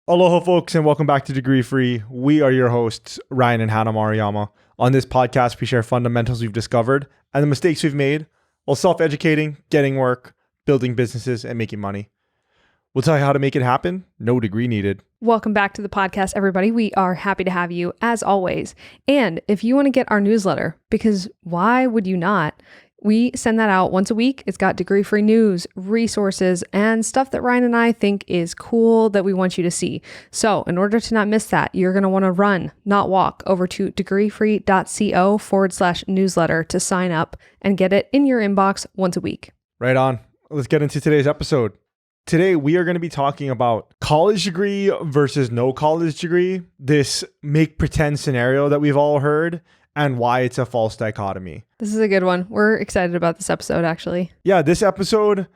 Aloha, folks, and welcome back to Degree Free. We are your hosts, Ryan and Hannah Maruyama. On this podcast, we share fundamentals we've discovered and the mistakes we've made while self-educating, getting work, building businesses, and making money. We'll tell you how to make it happen. No degree needed. Welcome back to the podcast, everybody. We are happy to have you, as always. And if you want to get our newsletter, because why would you not? We send that out once a week. It's got degree-free news, resources, and stuff that Ryan and I think is cool that we want you to see. So in order to not miss that, you're going to want to run, not walk, over to degreefree.co/newsletter to sign up and get it in your inbox once a week. Right on. Let's get into today's episode. Today, we are going to be talking about college degree versus no college degree, this make pretend scenario that we've all heard, and why it's a false dichotomy. This is a good one. We're excited about this episode, actually. Yeah, this episode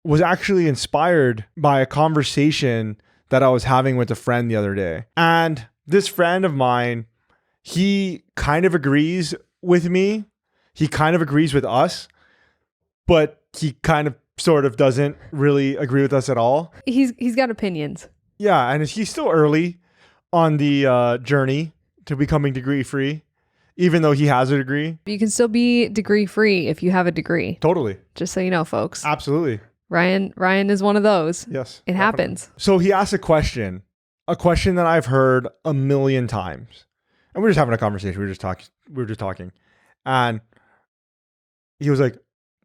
was actually inspired by a conversation that I was having with a friend the other day. And this friend of mine, he kind of agrees with me. He kind of agrees with us, but he kind of sort of doesn't really agree with us at all. He's got opinions. Yeah, and he's still early on the journey to becoming degree free. Even though he has a degree. You can still be degree free if you have a degree. Totally. Just so you know, folks. Absolutely. Ryan is one of those. Yes. It happens. So he asked a question that I've heard a million times. And we're just having a conversation. We were just talking. And he was like,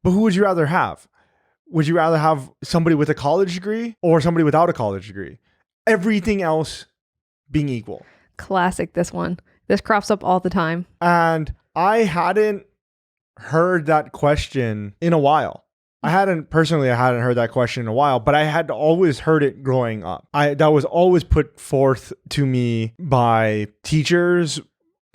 but who would you rather have? Would you rather have somebody with a college degree or somebody without a college degree? Everything else being equal. Classic, this one. This crops up all the time. And I hadn't heard that question in a while. I hadn't heard that question in a while, but I had always heard it growing up. That was always put forth to me by teachers,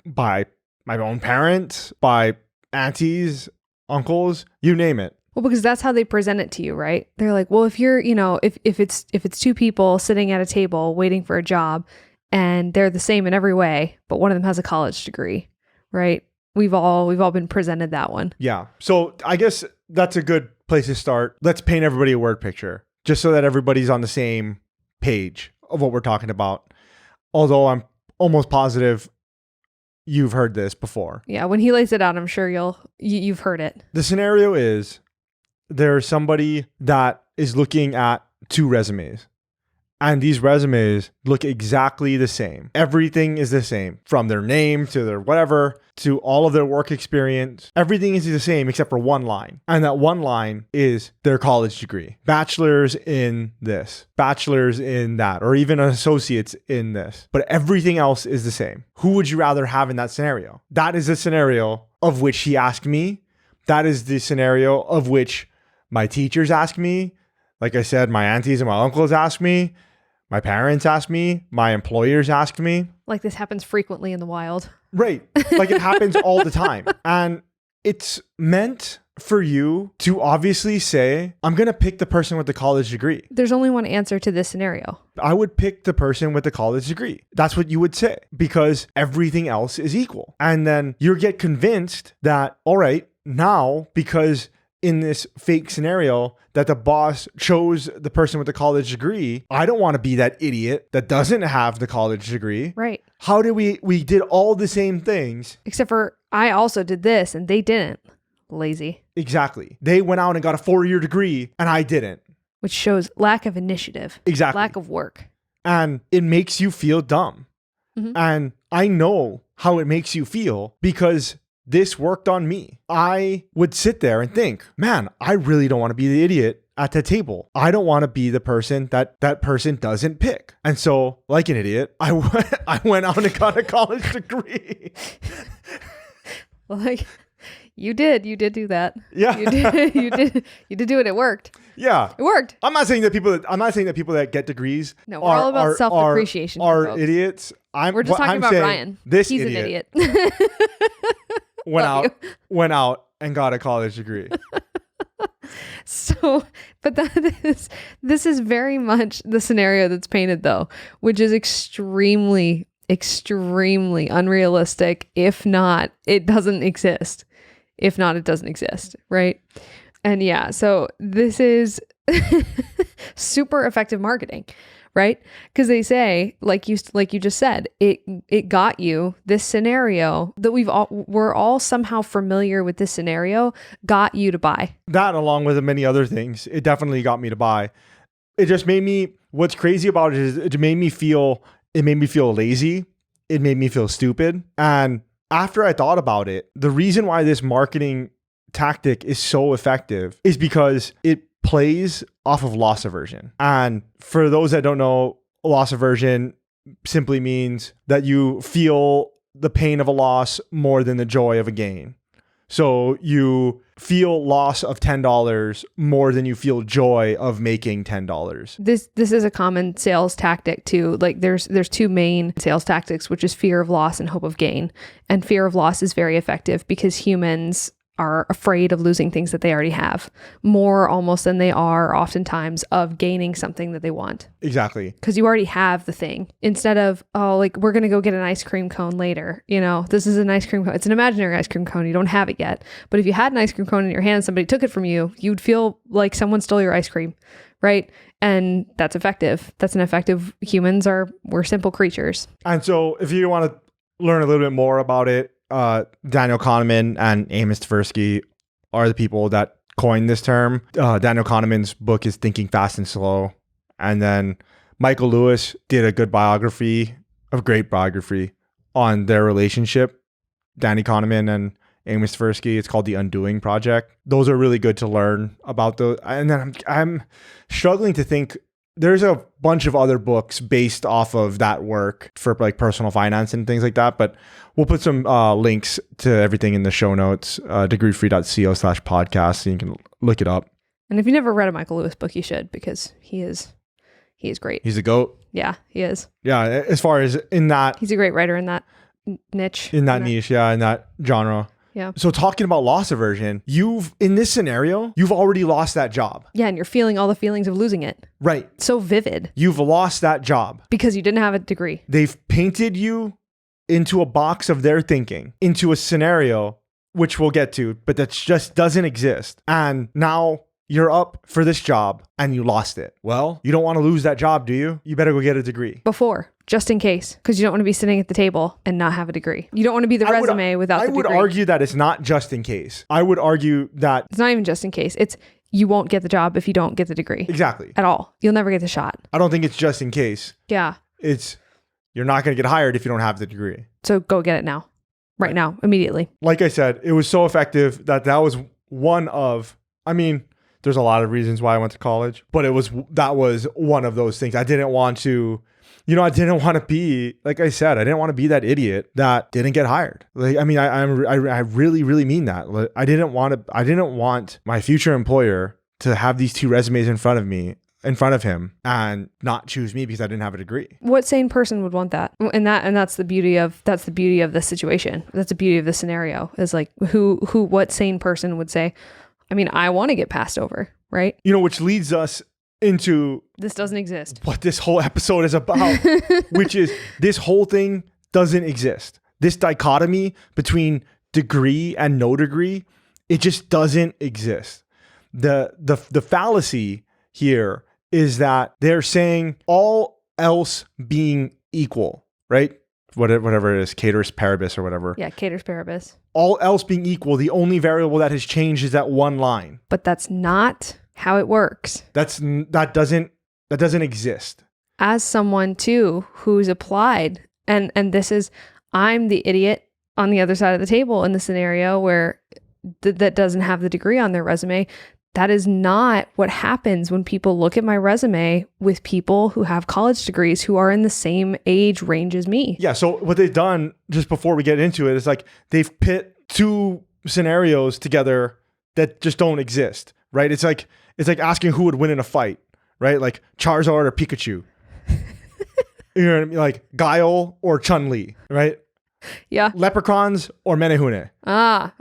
by my own parents, by aunties, uncles, you name it. Well, because that's how they present it to you, right? They're like, well, if you're, if it's two people sitting at a table waiting for a job, and they're the same in every way, but one of them has a college degree, right? We've all been presented that one. Yeah. So I guess that's a good place to start. Let's paint everybody a word picture, just so that everybody's on the same page of what we're talking about. Although I'm almost positive you've heard this before. Yeah. When he lays it out, I'm sure you've heard it. The scenario is there's somebody that is looking at two resumes. And these resumes look exactly the same. Everything is the same, from their name to their whatever, to all of their work experience. Everything is the same except for one line. And that one line is their college degree. Bachelor's in this, bachelor's in that, or even an associate's in this. But everything else is the same. Who would you rather have in that scenario? That is the scenario of which he asked me. That is the scenario of which my teachers ask me. Like I said, my aunties and my uncles ask me. My parents asked me, my employers asked me. Like this happens frequently in the wild. Right. Like it happens all the time. And it's meant for you to obviously say, I'm going to pick the person with the college degree. There's only one answer to this scenario. I would pick the person with the college degree. That's what you would say, because everything else is equal. And then you get convinced that, all right, now, because in this fake scenario that the boss chose the person with the college degree, I don't want to be that idiot that doesn't have the college degree. Right. How did we did all the same things. Except for I also did this and they didn't. Lazy. Exactly. They went out and got a 4-year degree and I didn't. Which shows lack of initiative. Exactly. Lack of work. And it makes you feel dumb. Mm-hmm. And I know how it makes you feel because this worked on me. I would sit there and think, man, I really don't want to be the idiot at the table. I don't want to be the person that person doesn't pick. And so, like an idiot, I went out and got a college degree. Like, you did do that. Yeah. You did do it. It worked. Yeah. It worked. I'm not saying that people that get degrees no, we're all about self-depreciation. Are idiots. We're just talking about Ryan. He's an idiot. went out and got a college degree. So, but this is very much the scenario that's painted though, which is extremely unrealistic. If not, it doesn't exist. Right? And yeah, so this is super effective marketing, right? Because they say, like you just said, it got you this scenario that we're all somehow familiar with. This scenario got you to buy that, along with many other things. It definitely got me to buy. It just made me. What's crazy about it is it made me feel lazy. It made me feel stupid. And after I thought about it, the reason why this marketing tactic is so effective is because it plays off of loss aversion. And for those that don't know, loss aversion simply means that you feel the pain of a loss more than the joy of a gain. So you feel loss of $10 more than you feel joy of making $10. This is a common sales tactic too. Like there's two main sales tactics, which is fear of loss and hope of gain. And fear of loss is very effective because humans are afraid of losing things that they already have more almost than they are oftentimes of gaining something that they want. Exactly. Because you already have the thing instead of, oh, like we're going to go get an ice cream cone later. You know, this is an ice cream cone. It's an imaginary ice cream cone. You don't have it yet. But if you had an ice cream cone in your hand and somebody took it from you, you'd feel like someone stole your ice cream. Right. And that's effective. That's an effective. We're simple creatures. And so if you want to learn a little bit more about it, Daniel Kahneman and Amos Tversky are the people that coined this term. Daniel Kahneman's book is Thinking Fast and Slow. And then Michael Lewis did a great biography on their relationship, Danny Kahneman and Amos Tversky. It's called The Undoing Project. Those are really good to learn about those. And then I'm struggling to think. There's a bunch of other books based off of that work for like personal finance and things like that, but we'll put some links to everything in the show notes, degreefree.co/podcast, so you can look it up. And if you never read a Michael Lewis book, you should, because he is great. He's a GOAT. Yeah, he is. Yeah, as far as in that... He's a great writer in that niche. In that genre. Yeah. So talking about loss aversion, in this scenario, you've already lost that job. Yeah, and you're feeling all the feelings of losing it. Right. So vivid. You've lost that job. Because you didn't have a degree. They've painted you into a box of their thinking, into a scenario, which we'll get to, but that just doesn't exist. And now you're up for this job and you lost it. Well, you don't want to lose that job, do you? You better go get a degree. Just in case, because you don't want to be sitting at the table and not have a degree. You don't want to be the resume without the degree. I would argue that it's not just in case. I would argue that... It's not even just in case. It's you won't get the job if you don't get the degree. Exactly. At all. You'll never get the shot. I don't think it's just in case. Yeah. It's you're not going to get hired if you don't have the degree. So go get it now. Right now. Immediately. Like I said, it was so effective that was one of... I mean... There's a lot of reasons why I went to college, but that was one of those things. I didn't want to be, like I said, I didn't want to be that idiot that didn't get hired. Like, I mean, I really, really mean that. Like, I didn't want my future employer to have these two resumes in front of him and not choose me because I didn't have a degree. What sane person would want that? And that's the beauty of the situation. That's the beauty of the scenario is like what sane person would say, I mean, I want to get passed over, right? You know, which leads us into... This doesn't exist. What this whole episode is about, which is this whole thing doesn't exist. This dichotomy between degree and no degree, it just doesn't exist. The fallacy here is that they're saying all else being equal, right? Whatever it is, ceteris paribus or whatever. Yeah, ceteris paribus. All else being equal, the only variable that has changed is that one line. But that's not how it works. That doesn't exist. As someone too who's applied, and this is, I'm the idiot on the other side of the table in the scenario where that doesn't have the degree on their resume. That is not what happens when people look at my resume with people who have college degrees who are in the same age range as me. Yeah. So what they've done, just before we get into it, is like they've pit two scenarios together that just don't exist, right? It's like asking who would win in a fight, right? Like Charizard or Pikachu. You know what I mean? Like Guile or Chun-Li, right? Yeah. Leprechauns or Menehune. Ah.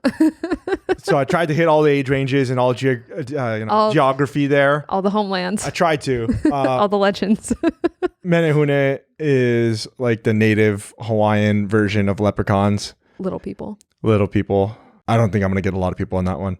So I tried to hit all the age ranges and all geography there. All the homelands. I tried to. All the legends. Menehune is like the native Hawaiian version of leprechauns. Little people. I don't think I'm going to get a lot of people on that one.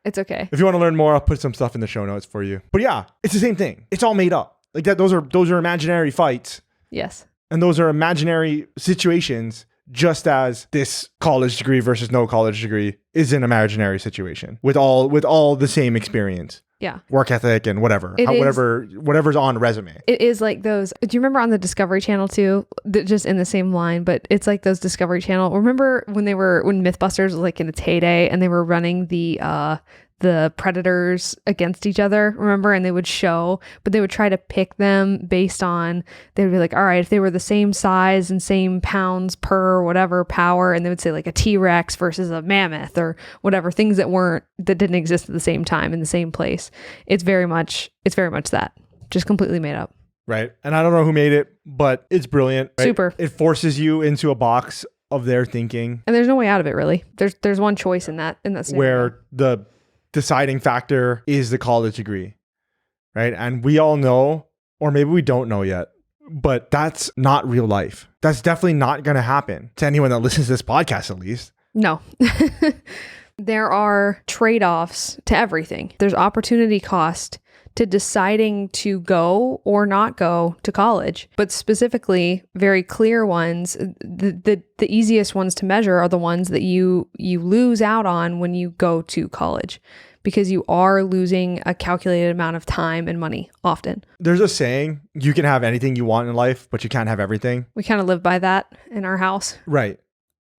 It's okay. If you want to learn more, I'll put some stuff in the show notes for you. But yeah, it's the same thing. It's all made up. Like that, those are imaginary fights. Yes. And those are imaginary situations, just as this college degree versus no college degree is an imaginary situation with all the same experience. Yeah. Work ethic and whatever. Whatever's on resume. It is like those. Do you remember on the Discovery Channel too? Just in the same line, but it's like those Discovery Channel. Remember when Mythbusters was like in its heyday and they were running the predators against each other, remember? And they would try to pick them based on, they would be like, all right, if they were the same size and same pounds per whatever power, and they would say like a T-Rex versus a mammoth or whatever, things that didn't exist at the same time in the same place. It's very much that, just completely made up. Right. And I don't know who made it, but it's brilliant. Right? Super. It forces you into a box of their thinking. And there's no way out of it, really. There's one choice in that scenario. Where the deciding factor is the college degree, right? And we all know, or maybe we don't know yet, but that's not real life. That's definitely not going to happen to anyone that listens to this podcast, at least. No. There are trade-offs to everything. There's opportunity cost to deciding to go or not go to college, but specifically very clear ones. The easiest ones to measure are the ones that you lose out on when you go to college, because you are losing a calculated amount of time and money often. There's a saying, you can have anything you want in life, but you can't have everything. We kind of live by that in our house. Right.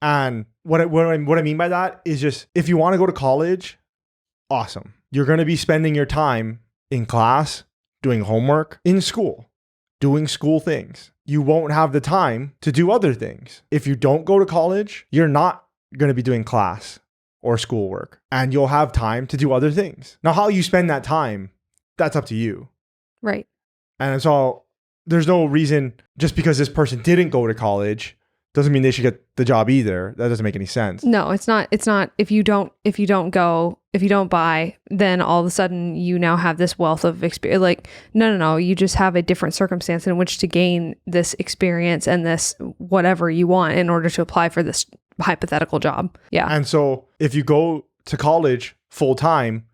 And what I mean by that is just, if you want to go to college, awesome. You're going to be spending your time in class, doing homework, in school, doing school things. You won't have the time to do other things. If you don't go to college, you're not going to be doing class or schoolwork, and you'll have time to do other things. Now, how you spend that time, that's up to you. Right. And so there's no reason, just because this person didn't go to college doesn't mean they should get the job either. That doesn't make any sense. No, it's not. If you don't buy, then all of a sudden you now have this wealth of experience. Like, no. You just have a different circumstance in which to gain this experience and this whatever you want in order to apply for this hypothetical job. Yeah. And so if you go to college full time,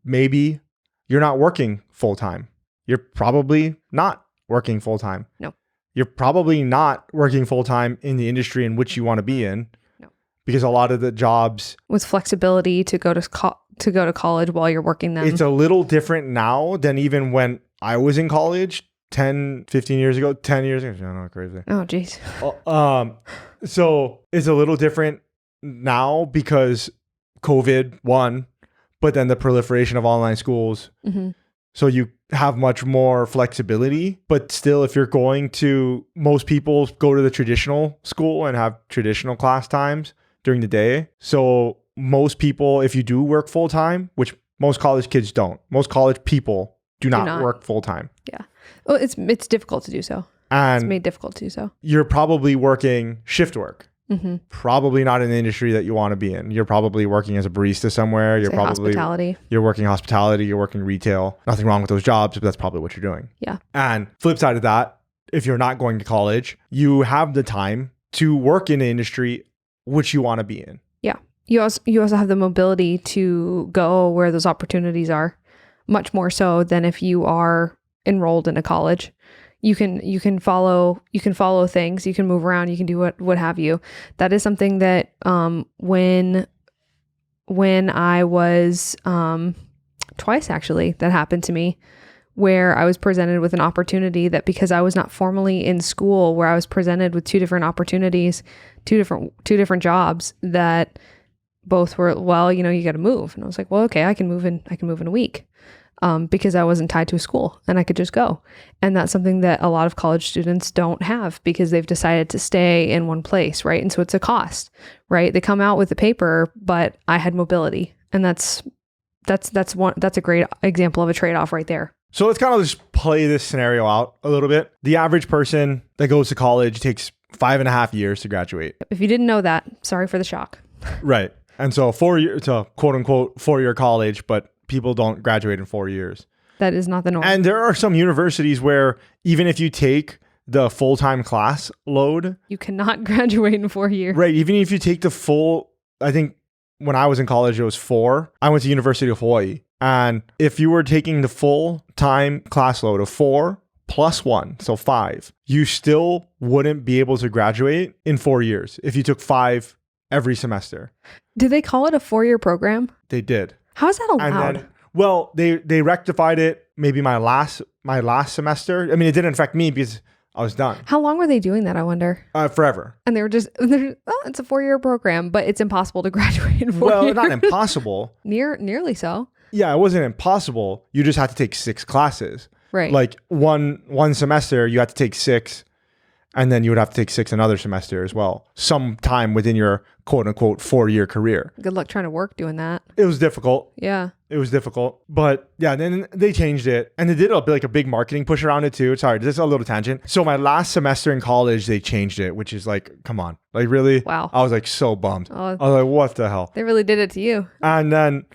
maybe you're not working full time. You're probably not working full time. No. You're probably not working full time in the industry in which you want to be in. No. Because a lot of the jobs with flexibility to go to college while you're working them. It's a little different now than even when I was in college 10 years ago. I know, crazy. Oh, geez. So it's a little different now because COVID, one, but then the proliferation of online schools. Mm-hmm. So you have much more flexibility, but still, if you're going to, most people go to the traditional school and have traditional class times during the day. So most people, if you do work full time, which most college kids don't, most college people do not work full time. Yeah. Well, it's difficult to do so. And it's made difficult to do so. You're probably working shift work. Mm-hmm. Probably not in the industry that you want to be in. You're probably working as a barista somewhere. You're probably hospitality. You're working hospitality. You're working retail. Nothing wrong with those jobs, but that's probably what you're doing. Yeah. And flip side of that, if you're not going to college, you have the time to work in an industry which you want to be in. Yeah. You also have the mobility to go where those opportunities are, much more so than if you are enrolled in a college. You can follow things, you can move around, you can do what have you. That is something that when I was twice actually that happened to me, where I was presented with an opportunity that, because I was not formally in school, where I was presented with two different opportunities, two different jobs that both were, well, you got to move. And I was like, well, okay, I can move in a week. Because I wasn't tied to a school and I could just go. And that's something that a lot of college students don't have because they've decided to stay in one place, right? And so it's a cost, right? They come out with the paper, but I had mobility. And that's a great example of a trade-off right there. So let's kind of just play this scenario out a little bit. The average person that goes to college takes 5.5 years to graduate. If you didn't know that, sorry for the shock. Right. And so it's a quote unquote 4-year college, but people don't graduate in 4 years. That is not the norm. And there are some universities where even if you take the full-time class load, you cannot graduate in 4 years. Right. Even if you take the full, I think when I was in college, it was 4. I went to University of Hawaii. And if you were taking the full-time class load of 4 plus 1, so 5, you still wouldn't be able to graduate in 4 years if you took 5 every semester. Do they call it a 4-year program? They did. How is that allowed? And then, well, they rectified it maybe my last semester. I mean, it didn't affect me because I was done. How long were they doing that, I wonder? Forever. And they were just, it's a 4-year program, but it's impossible to graduate in 4 years. Well, not impossible. Nearly so. Yeah, it wasn't impossible. You just had to take 6 classes. Right. Like one semester, you had to take 6, and then you would have to take 6 another semester as well, sometime within your quote unquote 4-year career. Good luck trying to work doing that. It was difficult. Yeah. It was difficult. But yeah, then they changed it. And they did a big marketing push around it too. Sorry, this is a little tangent. So my last semester in college, they changed it, which is like, come on. Like really? Wow. I was like so bummed. Oh, I was like, what the hell? they really did it to you. And then,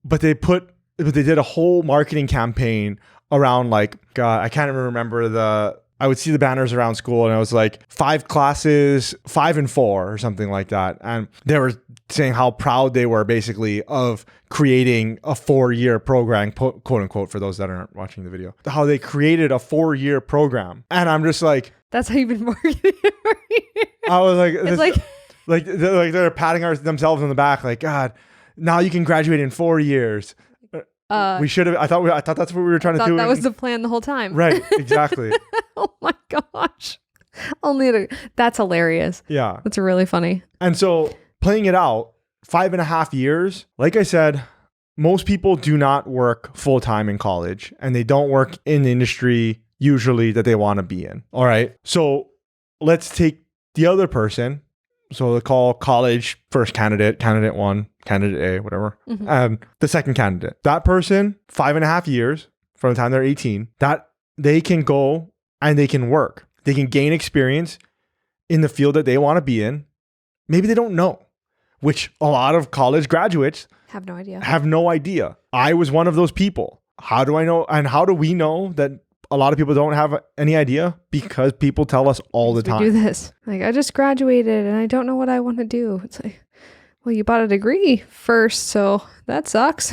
but they did a whole marketing campaign around like, God, I can't even remember I would see the banners around school and it was like 5 classes, 5 and 4 or something like that. And they were saying how proud they were basically of creating a 4-year program, quote unquote, for those that aren't watching the video, how they created a 4-year program. And I'm just like, that's how you've been marketing it for years. I was like, It's like they're patting themselves on the back. Like, God, now you can graduate in 4 years. We should have. I thought that's what we were trying to do. That was the plan the whole time. Right. Exactly. Oh my gosh. That's hilarious. Yeah. That's really funny. And so playing it out, 5.5 years, like I said, most people do not work full time in college and they don't work in the industry usually that they want to be in. All right. So let's take the other person. So they call college first candidate, candidate 1, candidate A, whatever. And the second candidate, that person, 5.5 years from the time they're 18, that they can go and they can work. They can gain experience in the field that they want to be in. Maybe they don't know, which a lot of college graduates have no idea. I was one of those people. How do I know? And how do we know that a lot of people don't have any idea? Because people tell us all the time. We do this. Like, I just graduated and I don't know what I want to do. It's like, well, you bought a degree first, so that sucks.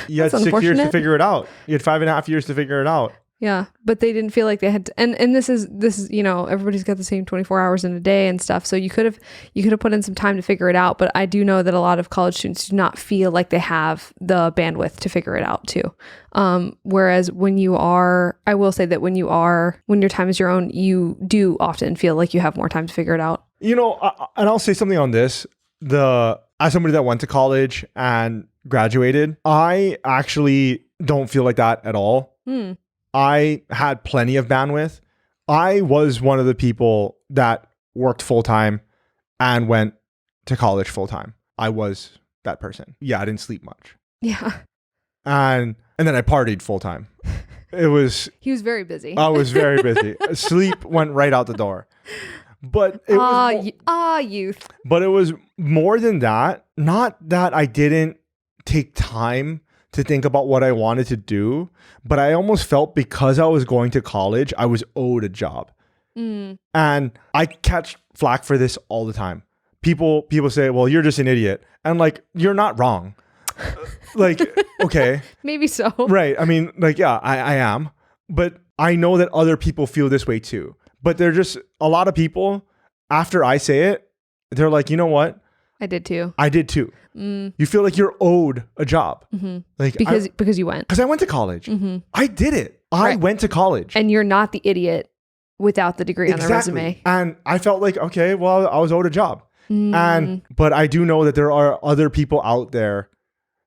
You had 6 years to figure it out. You had 5.5 years to figure it out. Yeah, but they didn't feel like they had to, and this is everybody's got the same 24 hours in a day and stuff. So you could have put in some time to figure it out. But I do know that a lot of college students do not feel like they have the bandwidth to figure it out too. Whereas I will say that when your time is your own, you do often feel like you have more time to figure it out. And I'll say something on this. As somebody that went to college and graduated, I actually don't feel like that at all. I had plenty of bandwidth. I was one of the people that worked full-time and went to college full-time. I was that person. Yeah, I didn't sleep much. Yeah. And then I partied full-time. He was very busy. I was very busy. Sleep went right out the door. But it was youth. But it was more than that. Not that I didn't take time to think about what I wanted to do, but I almost felt because I was going to college, I was owed a job. And I catch flack for this all the time. People say, well, you're just an idiot. And like, you're not wrong. Like, okay. Maybe so. Right. I mean, like, yeah, I am. But I know that other people feel this way too. But they're just a lot of people, after I say it, they're like, you know what? I did too. You feel like you're owed a job. Like because you went. Because I went to college. I did it. I went to college. And you're not the idiot without the degree on the resume. And I felt like, okay, well, I was owed a job. But I do know that there are other people out there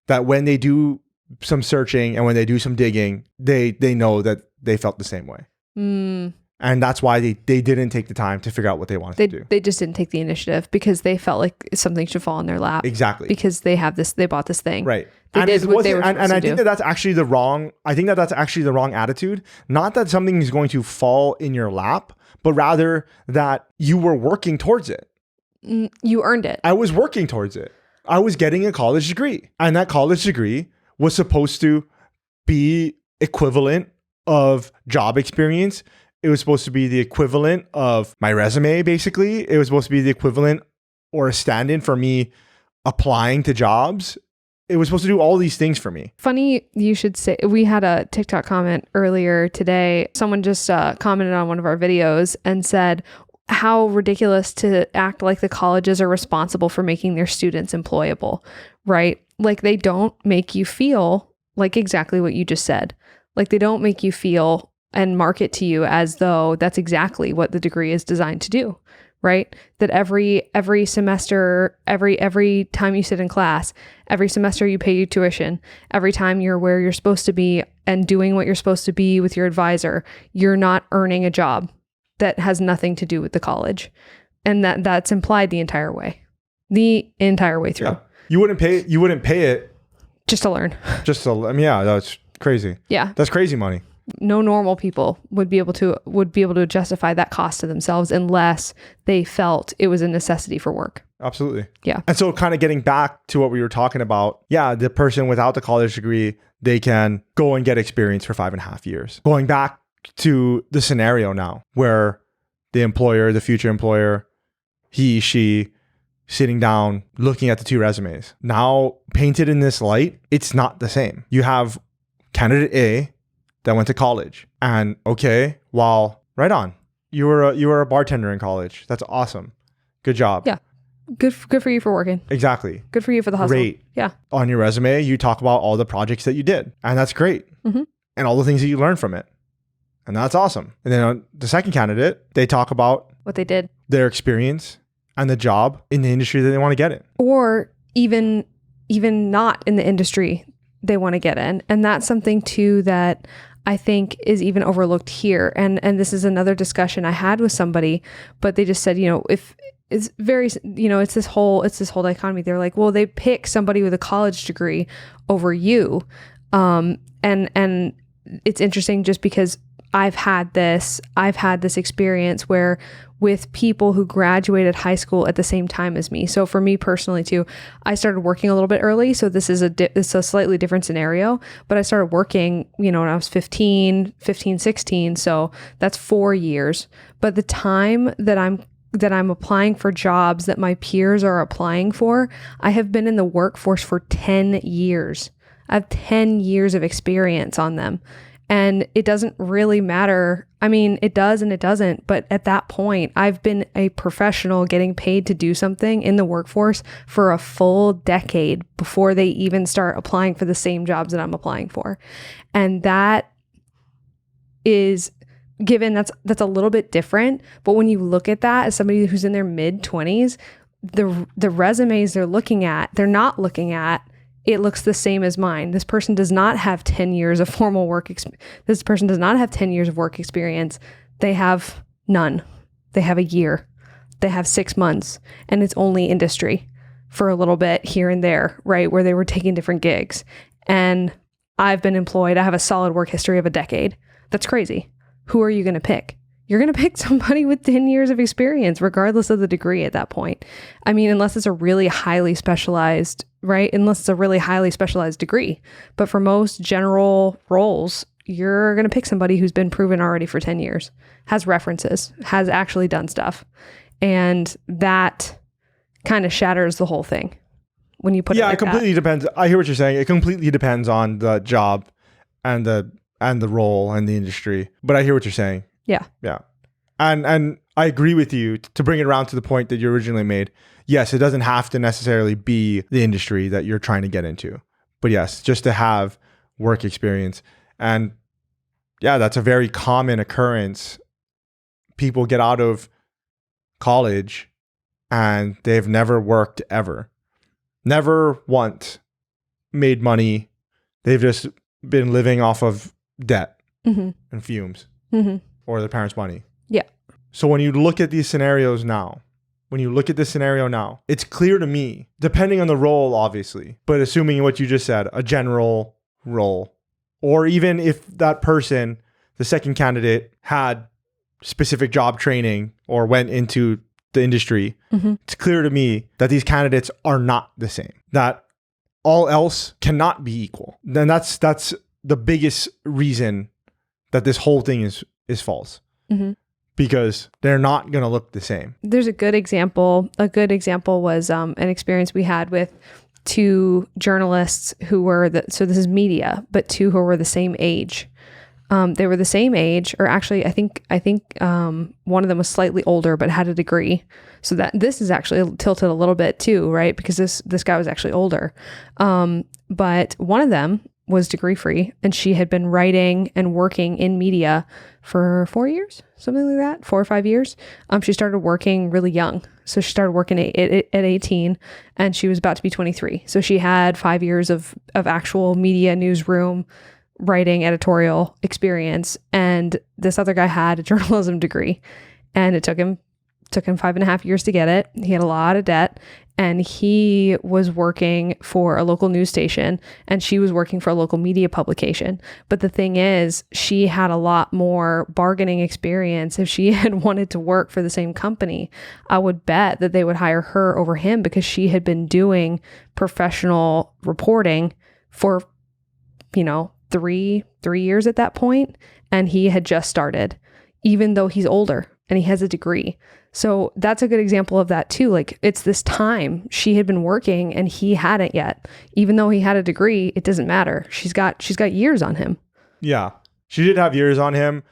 that when they do some searching and when they do some digging, they know that they felt the same way. And that's why they didn't take the time to figure out what they wanted to do. They just didn't take the initiative because they felt like something should fall in their lap. Exactly. Because they bought this thing. Right. They did what they were supposed to do. I think that's actually the wrong attitude. Not that something is going to fall in your lap, but rather that you were working towards it. You earned it. I was working towards it. I was getting a college degree. And that college degree was supposed to be equivalent of job experience. It was supposed to be the equivalent of my resume, basically. It was supposed to be the equivalent or a stand-in for me applying to jobs it was supposed to do all these things for me. Funny you should say, we had a TikTok comment earlier today. Someone just commented on one of our videos and said how ridiculous to act like the colleges are responsible for making their students employable, right? Like they don't make you feel like exactly what you just said. Like they don't make you feel and market to you as though that's exactly what the degree is designed to do, right? That every semester, every time you sit in class, every semester you pay your tuition, every time you're where you're supposed to be and doing what you're supposed to be with your advisor, you're not earning a job that has nothing to do with the college. And that's implied the entire way through. Yeah. You wouldn't pay it just to learn. Yeah, that's crazy. Yeah. That's crazy money. No normal people would be able to justify that cost to themselves unless they felt it was a necessity for work. Absolutely. Yeah. And so kind of getting back to what we were talking about, yeah, the person without the college degree, they can go and get experience for 5.5 years. Going back to the scenario now where the future employer, she sitting down, looking at the two resumes. Now painted in this light, it's not the same. You have candidate A that went to college, and okay, well, right on. You were a bartender in college. That's awesome. Good job. Yeah. Good for you for working. Exactly. Good for you for the hustle. Great. Yeah. On your resume, you talk about all the projects that you did, and that's great. Mm-hmm. And all the things that you learned from it. And that's awesome. And then on the second candidate, they talk about what they did, their experience and the job in the industry that they want to get in. Or even not in the industry they want to get in. And that's something too that I think is even overlooked here. And this is another discussion I had with somebody, but they just said, if it's very, it's this whole dichotomy. They're like, well, they pick somebody with a college degree over you. And it's interesting just because I've had this experience where with people who graduated high school at the same time as me. So for me personally too, I started working a little bit early. So this is a slightly different scenario, but I started working, when I was 15, 16. So that's 4 years. But the time that I'm applying for jobs that my peers are applying for, I have been in the workforce for 10 years. I have 10 years of experience on them. And it doesn't really matter. I mean, it does and it doesn't. But at that point, I've been a professional getting paid to do something in the workforce for a full decade before they even start applying for the same jobs that I'm applying for. And that is given that's a little bit different. But when you look at that as somebody who's in their mid-20s, the resumes they're not looking at, it looks the same as mine. This person does not have 10 years of formal work. This person does not have 10 years of work experience. They have none. They have a year. They have 6 months, and it's only industry for a little bit here and there, right? Where they were taking different gigs. And I've been employed. I have a solid work history of a decade. That's crazy. Who are you going to pick? You're going to pick somebody with 10 years of experience, regardless of the degree at that point. I mean, unless it's a really highly specialized, right? Unless it's a really highly specialized degree. But for most general roles, you're going to pick somebody who's been proven already for 10 years, has references, has actually done stuff. And that kind of shatters the whole thing when you put it like that. Yeah, it completely depends. I hear what you're saying. It completely depends on the job and the role and the industry. But I hear what you're saying. Yeah. Yeah. And I agree with you to bring it around to the point that you originally made. Yes, it doesn't have to necessarily be the industry that you're trying to get into. But yes, just to have work experience. And yeah, that's a very common occurrence. People get out of college and they've never worked ever. Never once made money. They've just been living off of debt and fumes. Mm-hmm. Or their parents' money. Yeah. So when you look at these scenarios now, it's clear to me, depending on the role, obviously, but assuming what you just said, a general role, or even if that person, the second candidate, had specific job training or went into the industry, it's clear to me that these candidates are not the same, that all else cannot be equal. Then that's the biggest reason that this whole thing is false, because they're not going to look the same. There's a good example. A good example was an experience we had with two journalists who were so this is media, but two who were the same age. They were the same age, or actually, I think one of them was slightly older, but had a degree. So that this is actually tilted a little bit too, right? Because this guy was actually older. But one of them was degree free, and she had been writing and working in media for 4 years, something like that, 4 or 5 years. She started working really young. So she started working at 18, and she was about to be 23. So she had 5 years of actual media newsroom writing editorial experience. And this other guy had a journalism degree, and it took him 5.5 years to get it. He had a lot of debt, and he was working for a local news station, and she was working for a local media publication. But the thing is, she had a lot more bargaining experience. If she had wanted to work for the same company, I would bet that they would hire her over him, because she had been doing professional reporting for, 3 years at that point, and he had just started, even though he's older and he has a degree. So that's a good example of that too. Like, it's this time she had been working and he hadn't yet. Even though he had a degree, it doesn't matter. She's got years on him. Yeah, she did have years on him.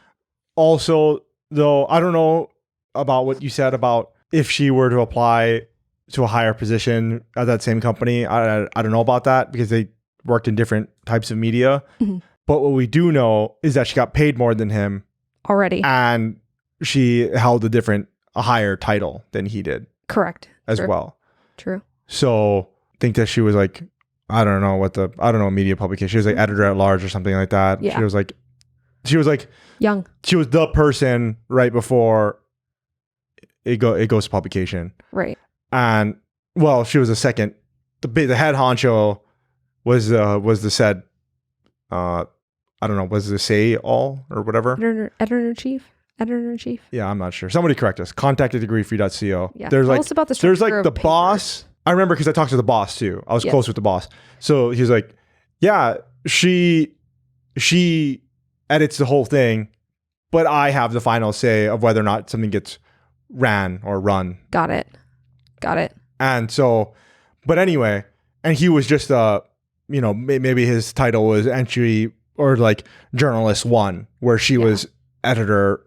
Also, though, I don't know about what you said about if she were to apply to a higher position at that same company. I don't know about that, because they worked in different types of media. Mm-hmm. But what we do know is that she got paid more than him already, and she held a higher title than he did. Correct. As True. well. True. So I think that she was like, I don't know media publication. She was like editor at large or something like that. Yeah. She was like young. She was the person right before it goes to publication. Right. And well, she was the second. The head honcho was the said, I don't know, was the say all or whatever? Editor-in-chief? Yeah, I'm not sure. Somebody correct us. Contact at degreefree.co. Yeah. Tell us about the structure. There's like the boss. I remember because I talked to the boss too. I was close with the boss. So he's like, yeah, she edits the whole thing, but I have the final say of whether or not something gets ran or run. Got it. And so, but anyway, and he was just maybe his title was entry or like journalist 1, where she was editor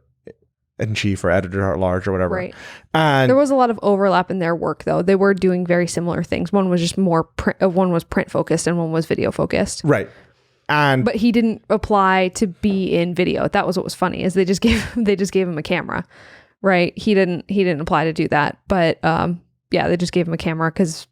in chief or editor at large or whatever. Right. And there was a lot of overlap in their work, though. They were doing very similar things. One was just more one was print focused and one was video focused. Right. But he didn't apply to be in video. That was what was funny, is they just gave him a camera. Right. He didn't apply to do that. But they just gave him a camera because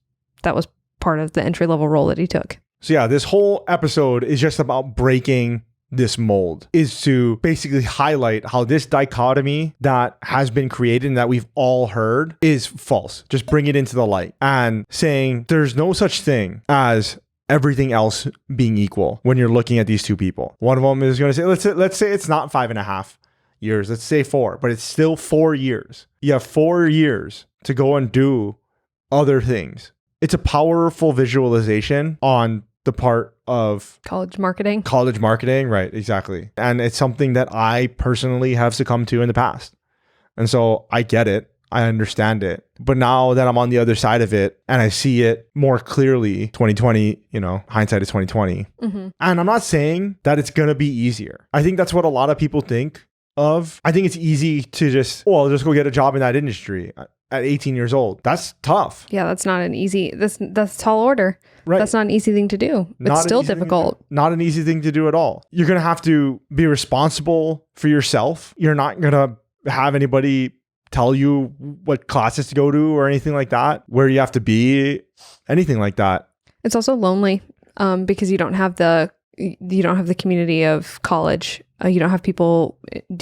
that was part of the entry level role that he took. So yeah, this whole episode is just about breaking this mold, is to basically highlight how this dichotomy that has been created and that we've all heard is false. Just bring it into the light and saying there's no such thing as everything else being equal when you're looking at these two people. One of them is going to say, let's say it's not 5.5 years, let's say 4, but it's still 4 years. You have 4 years to go and do other things. It's a powerful visualization on the part of college marketing, right? Exactly. And it's something that I personally have succumbed to in the past. And so I get it. I understand it. But now that I'm on the other side of it and I see it more clearly, 2020, hindsight is 2020. Mm-hmm. And I'm not saying that it's going to be easier. I think that's what a lot of people think of. I think it's easy to just go get a job in that industry at 18 years old. That's tough. Yeah, that's not an easy, that's tall order. Right. That's not an easy thing to do. It's still difficult. Not an easy thing to do at all. You're going to have to be responsible for yourself. You're not going to have anybody tell you what classes to go to or anything like that, where you have to be, anything like that. It's also lonely because you don't have the community of college. You don't have people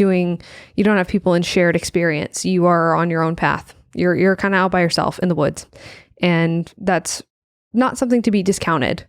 in shared experience. You are on your own path. You're kind of out by yourself in the woods. And that's not something to be discounted.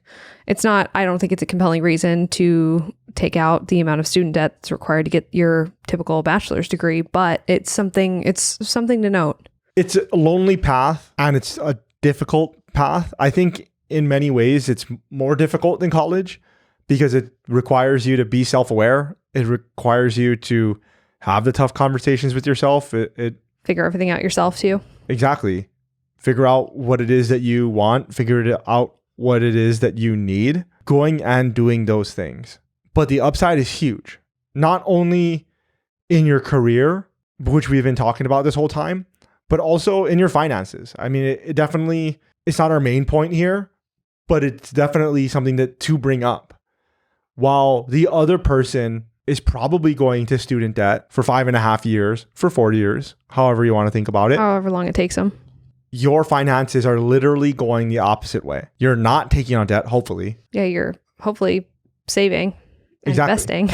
I don't think it's a compelling reason to take out the amount of student debt that's required to get your typical bachelor's degree, but it's something to note. It's a lonely path and it's a difficult path. I think in many ways it's more difficult than college because it requires you to be self-aware. It requires you to have the tough conversations with yourself. It figure everything out yourself too. Exactly. Figure out what it is that you want, figure it out what it is that you need, going and doing those things. But the upside is huge, not only in your career, which we've been talking about this whole time, but also in your finances. I mean, it definitely, it's not our main point here, but it's definitely something that to bring up. While the other person is probably going to student debt for 5.5 years, for 4 years, however you want to think about it. However long it takes them. Your finances are literally going the opposite way. You're not taking on debt, hopefully. Yeah, you're hopefully saving, investing.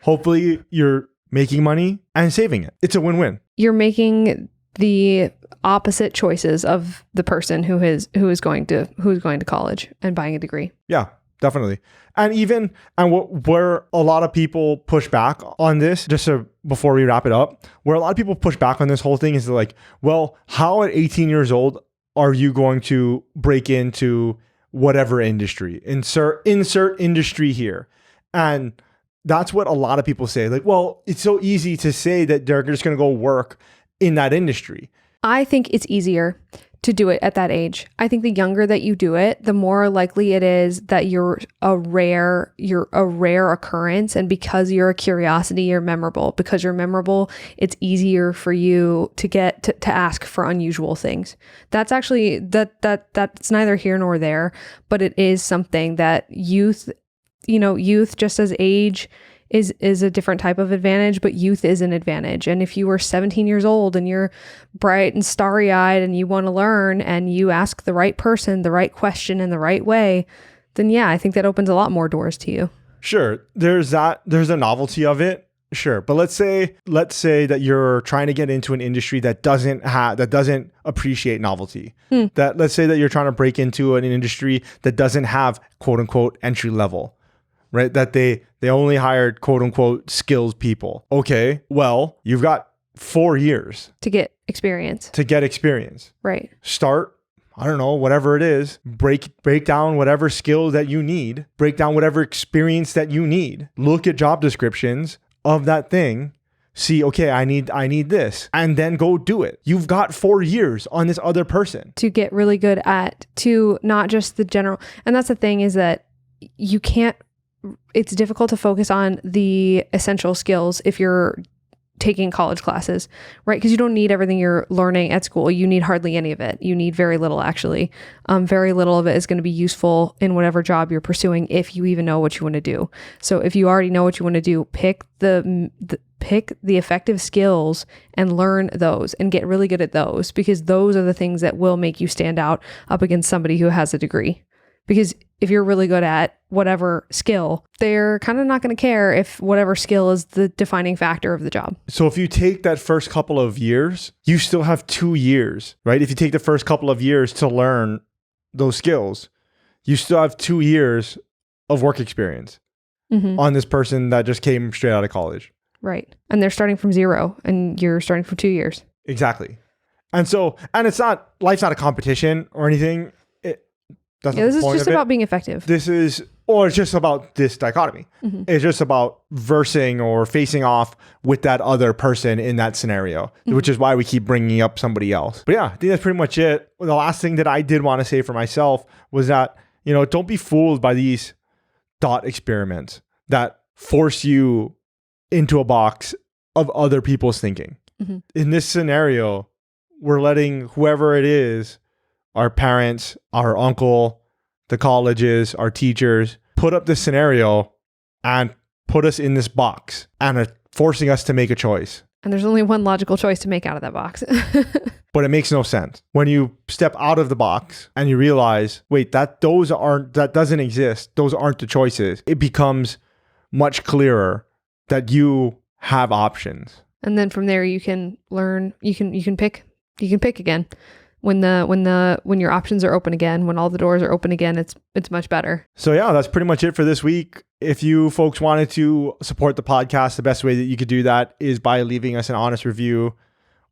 Hopefully you're making money and saving it. It's a win-win. You're making the opposite choices of the person who is going to college and buying a degree. Yeah, definitely. And where a lot of people push back on this, before we wrap it up, where a lot of people push back on this whole thing is like, well, how at 18 years old are you going to break into whatever industry? Insert industry here. And that's what a lot of people say. Like, well, it's so easy to say that they're just going to go work in that industry. I think it's easier to do it at that age. I think the younger that you do it, the more likely it is that you're a rare occurrence. And because you're a curiosity, you're memorable. Because you're memorable, it's easier for you to get to ask for unusual things. That's actually that's neither here nor there, but it is something that youth just as age is a different type of advantage, but youth is an advantage. And if you were 17 years old and you're bright and starry-eyed and you want to learn and you ask the right person, the right question in the right way, then yeah, I think that opens a lot more doors to you. Sure. There's a novelty of it. Sure. But let's say that you're trying to get into an industry that doesn't appreciate novelty. That let's say that you're trying to break into an industry that doesn't have quote unquote entry level. Right? That they only hired quote unquote skilled people. Okay, well, you've got 4 years to get experience. Right. Start, I don't know, whatever it is, break down whatever skill that you need, break down whatever experience that you need. Look at job descriptions of that thing. See, okay, I need this, and then go do it. You've got 4 years on this other person to get really good at, to not just the general. And that's the thing, is that you can't, it's difficult to focus on the essential skills if you're taking college classes, right? Because you don't need everything you're learning at school. You need hardly any of it. You need very little, actually. Very little of it is going to be useful in whatever job you're pursuing, if you even know what you want to do. So if you already know what you want to do, pick the effective skills and learn those and get really good at those, because those are the things that will make you stand out up against somebody who has a degree. Because if you're really good at whatever skill, they're kind of not going to care if whatever skill is the defining factor of the job. So if you take that first couple of years, you still have 2 years, right? If you take the first couple of years to learn those skills, you still have 2 years of work experience on this person that just came straight out of college. Right. And they're starting from zero and you're starting from 2 years. Exactly. And life's not a competition or anything. This is just about being effective. It's just about this dichotomy. It's just about versing or facing off with that other person in that scenario, which is why we keep bringing up somebody else. But yeah, I think that's pretty much it. The last thing that I did want to say for myself was that, don't be fooled by these thought experiments that force you into a box of other people's thinking. In this scenario, we're letting whoever it is, our parents, our uncle, the colleges, our teachers, put up this scenario and put us in this box and are forcing us to make a choice. And there's only one logical choice to make out of that box. But it makes no sense. When you step out of the box and you realize, wait, that doesn't exist. Those aren't the choices. It becomes much clearer that you have options. And then from there you can learn, you can pick again. When your options are open again, when all the doors are open again, it's much better. So yeah, that's pretty much it for this week. If you folks wanted to support the podcast, the best way that you could do that is by leaving us an honest review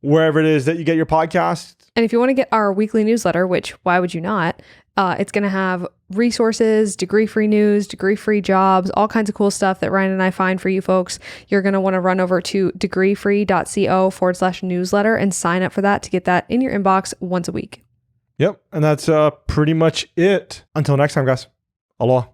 wherever it is that you get your podcast. And if you want to get our weekly newsletter, which why would you not? It's going to have resources, degree-free news, degree-free jobs, all kinds of cool stuff that Ryan and I find for you folks. You're going to want to run over to degreefree.co/newsletter and sign up for that to get that in your inbox once a week. Yep. And that's pretty much it. Until next time, guys. Aloha.